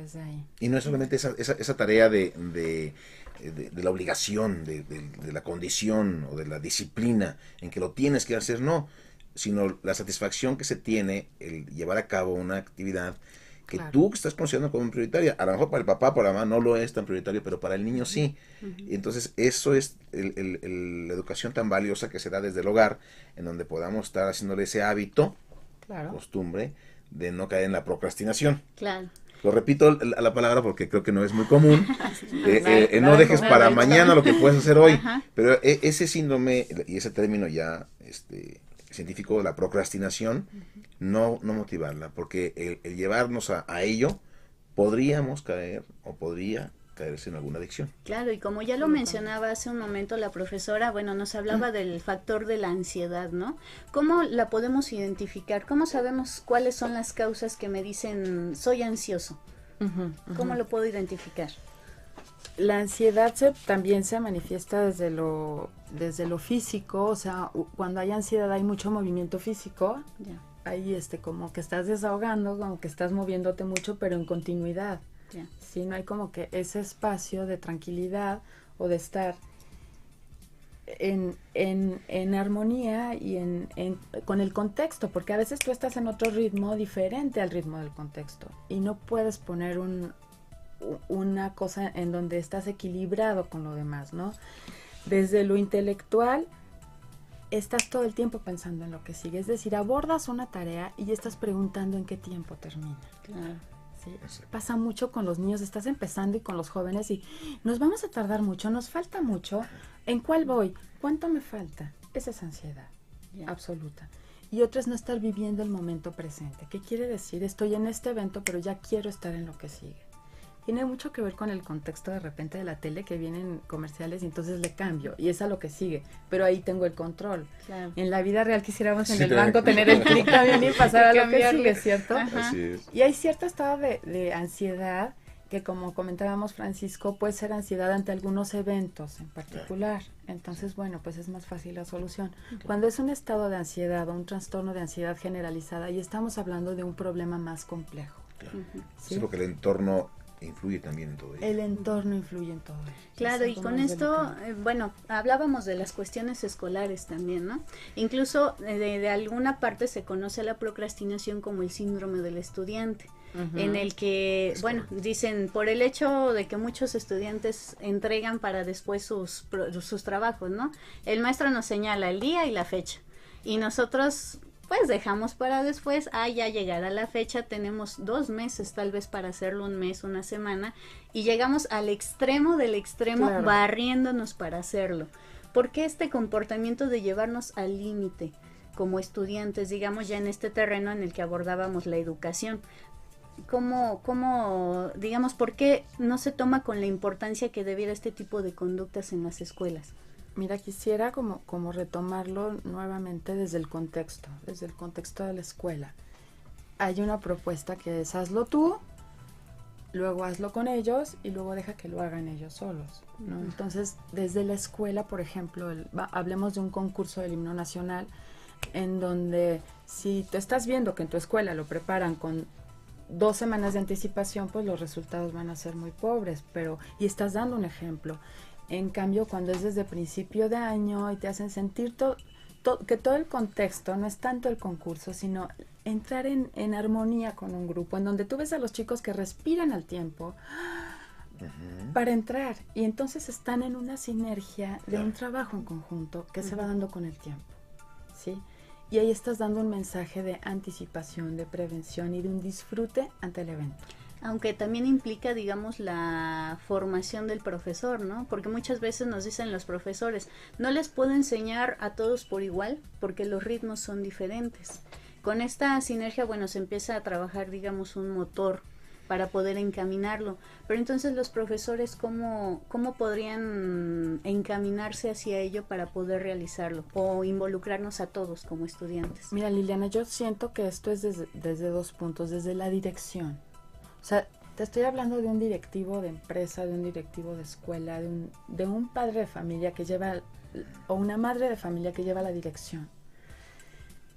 desde ahí. Y no es solamente esa tarea de la obligación, de la condición o de la disciplina en que lo tienes que hacer, no, sino la satisfacción que se tiene el llevar a cabo una actividad que Claro. tú estás considerando como prioritaria. A lo mejor para el papá, para la mamá no lo es tan prioritario, pero para el niño sí. Y entonces eso es la educación tan valiosa que se da desde el hogar, en donde podamos estar haciéndole ese hábito, Claro. costumbre, de no caer en la procrastinación. Claro. Lo repito la palabra porque creo que no es muy común. No Nada dejes común. para mañana lo que puedes hacer hoy. Ajá. Pero ese síndrome y ese término ya científico de la procrastinación, no motivarla, porque el llevarnos a ello, podríamos caer o podría caerse en alguna adicción. Claro, y como ya lo mencionaba hace un momento la profesora, bueno, nos hablaba del factor de la ansiedad, ¿no? ¿Cómo la podemos identificar? ¿Cómo sabemos cuáles son las causas que me dicen soy ansioso? ¿Cómo lo puedo identificar? La ansiedad también se manifiesta desde lo físico, o sea, cuando hay ansiedad hay mucho movimiento físico, Ya, hay como que estás desahogando, como que estás moviéndote mucho, pero en continuidad. ya. Sí, no hay como que ese espacio de tranquilidad o de estar en armonía y con el contexto, porque a veces tú estás en otro ritmo diferente al ritmo del contexto y no puedes poner una cosa en donde estás equilibrado con lo demás, ¿no? Desde lo intelectual estás todo el tiempo pensando en lo que sigue, es decir, abordas una tarea y estás preguntando en qué tiempo termina. Claro. Sí, pasa mucho con los niños, estás empezando y con los jóvenes y nos vamos a tardar mucho, nos falta mucho, ¿en cuál voy? ¿Cuánto me falta? Esa es ansiedad, absoluta. Y otra es no estar viviendo el momento presente. ¿Qué quiere decir? Estoy en este evento, pero ya quiero estar en lo que sigue. Tiene mucho que ver con el contexto de repente de la tele, que vienen comerciales y entonces le cambio y es a lo que sigue, pero ahí tengo el control. Claro. En la vida real quisiéramos en Sí, el banco tener el clic también y pasar a lo que Cambiarle. sigue, ¿cierto? Ajá. Así es. Y hay cierto estado de ansiedad que, como comentábamos, Francisco, puede ser ansiedad ante algunos eventos en particular. Entonces, bueno, pues es más fácil la solución. Cuando es un estado de ansiedad o un trastorno de ansiedad generalizada, y estamos hablando de un problema más complejo. Claro. ¿Sí? Sí, porque el entorno influye también en todo ello. El entorno influye en todo ello. Claro, Es y algo con más esto, delicado. bueno, hablábamos de las cuestiones escolares también, ¿no? Incluso de alguna parte se conoce la procrastinación como el síndrome del estudiante, en el que, bueno, dicen, por el hecho de que muchos estudiantes entregan para después sus trabajos, ¿no? El maestro nos señala el día y la fecha, y nosotros pues dejamos para después, ya llegará la fecha, tenemos 2 meses tal vez para hacerlo, 1 mes, 1 semana, y llegamos al extremo del extremo, Claro. barriéndonos para hacerlo. ¿Por qué este comportamiento de llevarnos al límite como estudiantes, digamos ya en este terreno en el que abordábamos la educación? Digamos, por qué no se toma con la importancia que debiera este tipo de conductas en las escuelas? Mira, quisiera como retomarlo nuevamente desde el contexto de la escuela. Hay una propuesta que es hazlo tú, luego hazlo con ellos y luego deja que lo hagan ellos solos, ¿no? Entonces, desde la escuela, por ejemplo, hablemos de un concurso del himno nacional, en donde si tú estás viendo que en tu escuela lo preparan con 2 semanas de anticipación, pues los resultados van a ser muy pobres, y estás dando un ejemplo. En cambio, cuando es desde principio de año y te hacen sentir que todo el contexto no es tanto el concurso, sino entrar en armonía con un grupo, en donde tú ves a los chicos que respiran al tiempo para entrar, y entonces están en una sinergia de un trabajo en conjunto que se va dando con el tiempo, ¿sí? Y ahí estás dando un mensaje de anticipación, de prevención y de un disfrute ante el evento. Aunque también implica, digamos, la formación del profesor, ¿no? Porque muchas veces nos dicen los profesores, no les puedo enseñar a todos por igual porque los ritmos son diferentes. Con esta sinergia, bueno, se empieza a trabajar, digamos, un motor para poder encaminarlo. Pero entonces los profesores, ¿cómo podrían encaminarse hacia ello para poder realizarlo o involucrarnos a todos como estudiantes? Mira, Liliana, yo siento que esto es desde 2 puntos, desde la dirección. O sea, te estoy hablando de un directivo de empresa, de un directivo de escuela, de un padre de familia que lleva, o una madre de familia que lleva la dirección.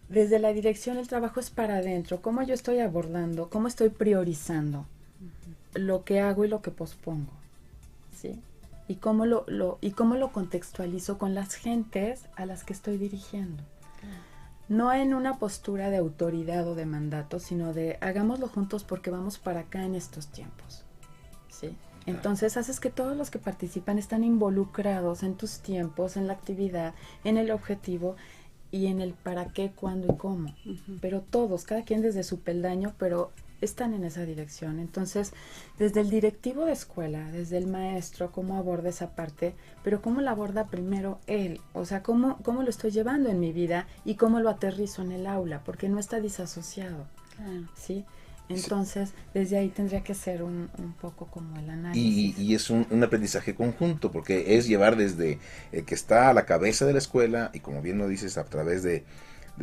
Desde la dirección el trabajo es para adentro. ¿Cómo yo estoy abordando? ¿Cómo estoy priorizando? lo que hago y lo que pospongo, ¿sí? Y cómo lo contextualizo con las gentes a las que estoy dirigiendo. No en una postura de autoridad o de mandato, sino de hagámoslo juntos porque vamos para acá en estos tiempos, ¿sí? Entonces haces que todos los que participan están involucrados en tus tiempos, en la actividad, en el objetivo y en el para qué, cuándo y cómo. Pero todos, cada quien desde su peldaño, pero están en esa dirección. Entonces, desde el directivo de escuela, desde el maestro, cómo aborda esa parte, pero cómo la aborda primero él, o sea, cómo lo estoy llevando en mi vida y cómo lo aterrizo en el aula, porque no está disasociado, ¿sí? Entonces, desde ahí tendría que ser un poco como el análisis. Y es un aprendizaje conjunto, porque es llevar desde el que está a la cabeza de la escuela, y como bien lo dices, a través del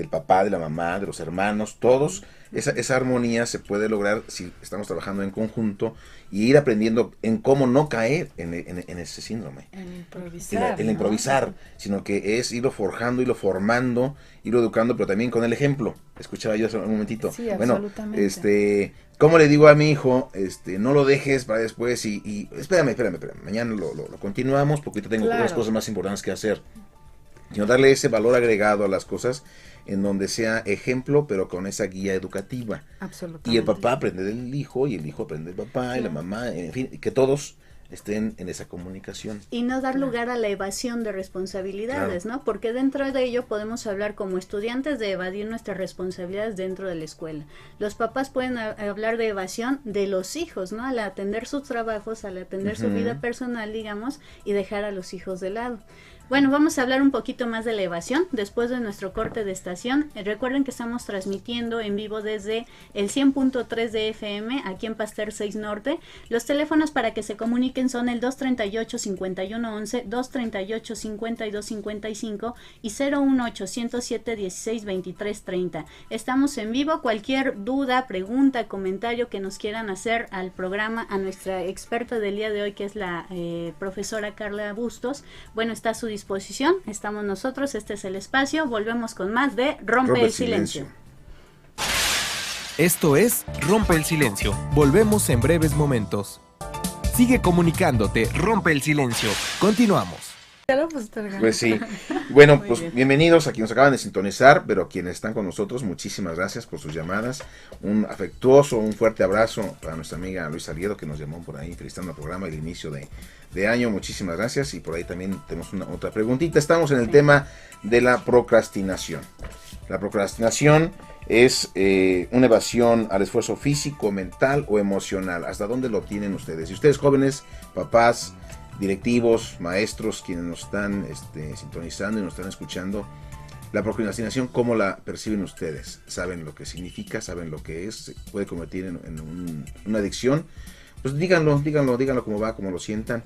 papá, de la mamá, de los hermanos, todos, esa armonía se puede lograr si estamos trabajando en conjunto y ir aprendiendo en cómo no caer en ese síndrome. En improvisar. En improvisar, sino que es irlo forjando, irlo formando, irlo educando, pero también con el ejemplo. Escuchaba yo hace un momentito. Sí, bueno, absolutamente. ¿cómo le digo a mi hijo? No lo dejes para después y espérame. Mañana lo continuamos porque ahorita tengo otras cosas más importantes que hacer. Sino darle ese valor agregado a las cosas en donde sea ejemplo, pero con esa guía educativa. Absolutamente. Y el papá aprende del hijo, y el hijo aprende del papá, y la mamá, en fin, que todos estén en esa comunicación. Y no dar lugar a la evasión de responsabilidades, ¿no? Porque dentro de ello podemos hablar como estudiantes de evadir nuestras responsabilidades dentro de la escuela. Los papás pueden hablar de evasión de los hijos, ¿no? Al atender sus trabajos, al atender su vida personal, digamos, y dejar a los hijos de lado. Bueno, vamos a hablar un poquito más de la evasión después de nuestro corte de estación. Recuerden que estamos transmitiendo en vivo desde el 100.3 de FM aquí en Pasteur 6 Norte. Los teléfonos para que se comuniquen son el 238-5111, 238-5255 y 01800-716-2330. Estamos en vivo. Cualquier duda, pregunta, comentario que nos quieran hacer al programa, a nuestra experta del día de hoy, que es la profesora Carla Bustos, bueno, está a su disposición. Estamos nosotros, este es el espacio. Volvemos con más de Rompe el Silencio. Esto es Rompe el Silencio. Volvemos en breves momentos. Sigue comunicándote, Rompe el Silencio. Continuamos. Pues sí. Bueno, pues bienvenidos a quienes acaban de sintonizar, pero quienes están con nosotros, muchísimas gracias por sus llamadas. Un afectuoso, un fuerte abrazo para nuestra amiga Luisa Salguero, que nos llamó por ahí felicitando el programa y el inicio de año. Muchísimas gracias. Y por ahí también tenemos otra preguntita. Estamos en el tema de la procrastinación. La procrastinación es una evasión al esfuerzo físico, mental o emocional. ¿Hasta dónde lo tienen ustedes? Y ustedes, jóvenes, papás, directivos, maestros, quienes nos están sintonizando y nos están escuchando, la procrastinación, ¿cómo la perciben ustedes? ¿Saben lo que significa? ¿Saben lo que es? ¿Se puede convertir en una adicción? Pues díganlo cómo va, cómo lo sientan.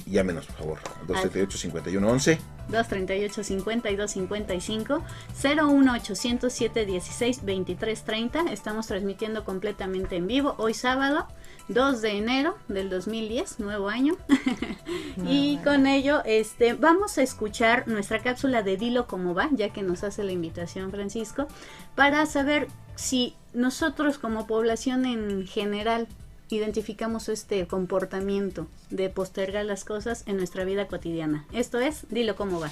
Llámenos, por favor, 278-5111. 238-5255, 01800-716-2330. Estamos transmitiendo completamente en vivo hoy sábado 2 de enero del 2010, nuevo año. Y con ello vamos a escuchar nuestra cápsula de Dilo Cómo Va, ya que nos hace la invitación Francisco, para saber si nosotros como población en general identificamos este comportamiento de postergar las cosas en nuestra vida cotidiana. Esto es Dilo Cómo Va.